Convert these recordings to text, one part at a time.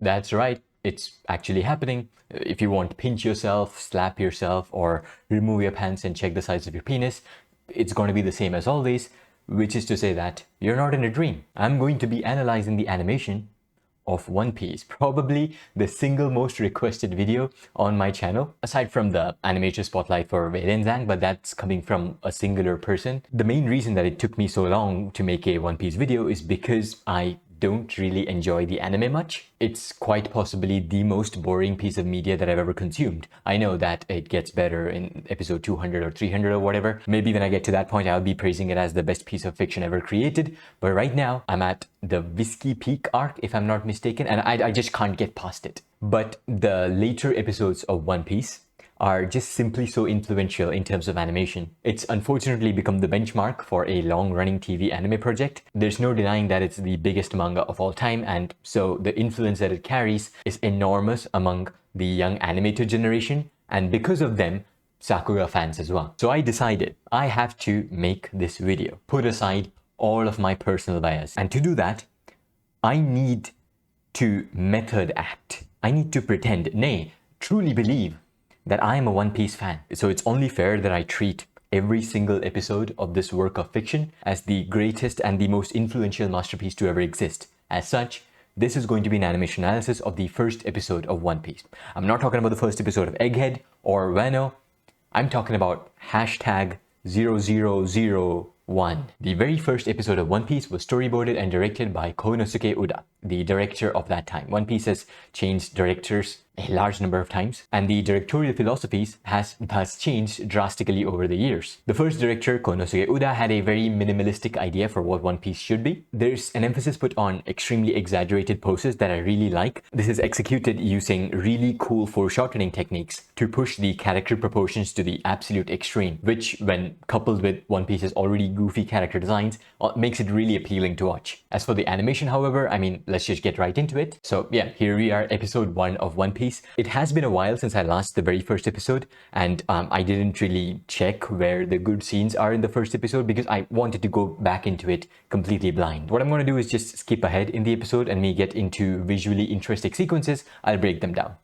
That's right. It's actually happening. If you want, pinch yourself, slap yourself, or remove your pants and check the size of your penis, it's going to be the same as always, which is to say that you're not in a dream. I'm going to be analyzing the animation of One Piece, probably the single most requested video on my channel, aside from the animator spotlight for Weirenzang, but that's coming from a singular person. The main reason that it took me so long to make a One Piece video is because I don't really enjoy the anime much. It's quite possibly the most boring piece of media that I've ever consumed. I know that it gets better in episode 200 or 300 or whatever. Maybe when I get to that point, I'll be praising it as the best piece of fiction ever created. But right now, I'm at the Whiskey Peak arc, if I'm not mistaken, and I just can't get past it. But the later episodes of One Piece are just simply so influential in terms of animation. It's unfortunately become the benchmark for a long-running TV anime project. There's no denying that it's the biggest manga of all time, and so the influence that it carries is enormous among the young animator generation, and because of them, Sakura fans as well. So I decided I have to make this video, put aside all of my personal bias, and to do that, I need to method act. I need to pretend, nay, truly believe that I am a One Piece fan. So it's only fair that I treat every single episode of this work of fiction as the greatest and the most influential masterpiece to ever exist. As such, this is going to be an animation analysis of the first episode of One Piece. I'm not talking about the first episode of Egghead or Wano. I'm talking about hashtag 0001. The very first episode of One Piece was storyboarded and directed by Konosuke Uda, the director of that time. One Piece has changed directors a large number of times, and the directorial philosophies has changed drastically over the years. The first director, Konosuke Uda, had a very minimalistic idea for what One Piece should be. There's an emphasis put on extremely exaggerated poses that I really like. This is executed using really cool foreshortening techniques to push the character proportions to the absolute extreme, which, when coupled with One Piece's already goofy character designs, makes it really appealing to watch. As for the animation, however, I mean, let's just get right into it. So yeah, here we are, episode 1 of One Piece. It has been a while since I watched the very first episode, and I didn't really check where the good scenes are in the first episode because I wanted to go back into it completely blind. What I'm going to do is just skip ahead in the episode and me get into visually interesting sequences. I'll break them down.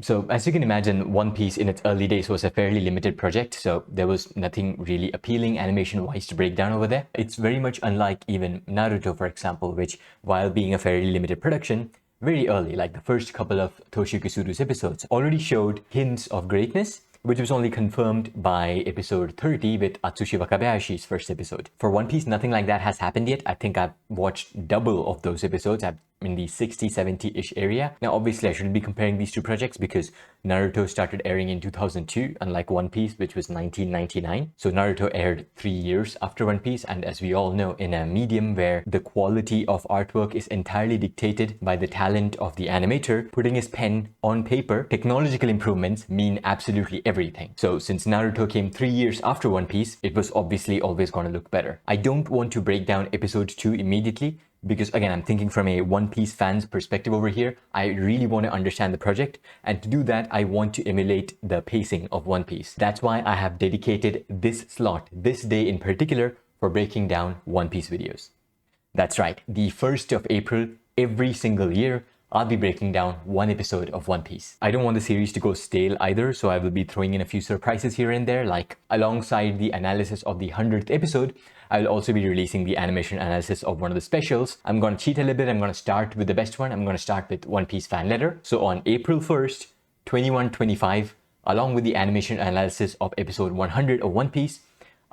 So as you can imagine, One Piece in its early days was a fairly limited project, so there was nothing really appealing animation-wise to break down over there. It's very much unlike even Naruto, for example, which, while being a fairly limited production, very early, like the first couple of Toshiyuki Suru's episodes, already showed hints of greatness, which was only confirmed by episode 30 with Atsushi Wakabayashi's first episode. For One Piece, nothing like that has happened yet. I think I've watched double of those episodes. I'm in the 60, 70-ish area. Now, obviously, I shouldn't be comparing these two projects because Naruto started airing in 2002, unlike One Piece, which was 1999. So Naruto aired 3 years after One Piece, and as we all know, in a medium where the quality of artwork is entirely dictated by the talent of the animator putting his pen on paper, technological improvements mean absolutely everything. So since Naruto came 3 years after One Piece, it was obviously always going to look better. I don't want to break down episode 2 immediately, because again, I'm thinking from a One Piece fan's perspective over here. I really want to understand the project, and to do that, I want to emulate the pacing of One Piece. That's why I have dedicated this slot, this day in particular, for breaking down One Piece videos. That's right, the 1st of April, every single year, I'll be breaking down one episode of One Piece. I don't want the series to go stale either, so I will be throwing in a few surprises here and there, like alongside the analysis of the 100th episode, I will also be releasing the animation analysis of one of the specials. I'm going to cheat a little bit. I'm going to start with the best one. I'm going to start with One Piece fan letter. So on April 1st, 2125, along with the animation analysis of episode 100 of One Piece,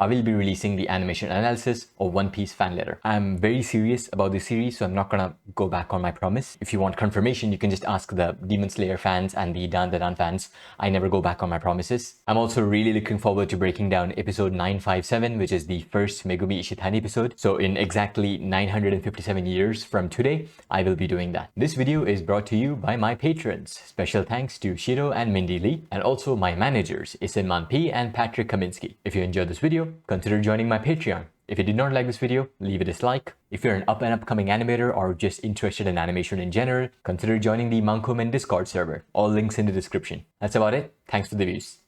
I will be releasing the animation analysis of One Piece fan letter. I'm very serious about this series, so I'm not gonna go back on my promise. If you want confirmation, you can just ask the Demon Slayer fans and the Dan the Dan fans. I never go back on my promises. I'm also really looking forward to breaking down episode 957, which is the first Megumi Ishitani episode. So in exactly 957 years from today, I will be doing that. This video is brought to you by my patrons. Special thanks to Shiro and Mindy Lee, and also my managers, Isenman P and Patrick Kaminsky. If you enjoyed this video, consider joining my Patreon. If you did not like this video, leave a dislike. If you're an up and upcoming animator or just interested in animation in general, consider joining the Manko Men Discord server. All links in the description. That's about it. Thanks for the views.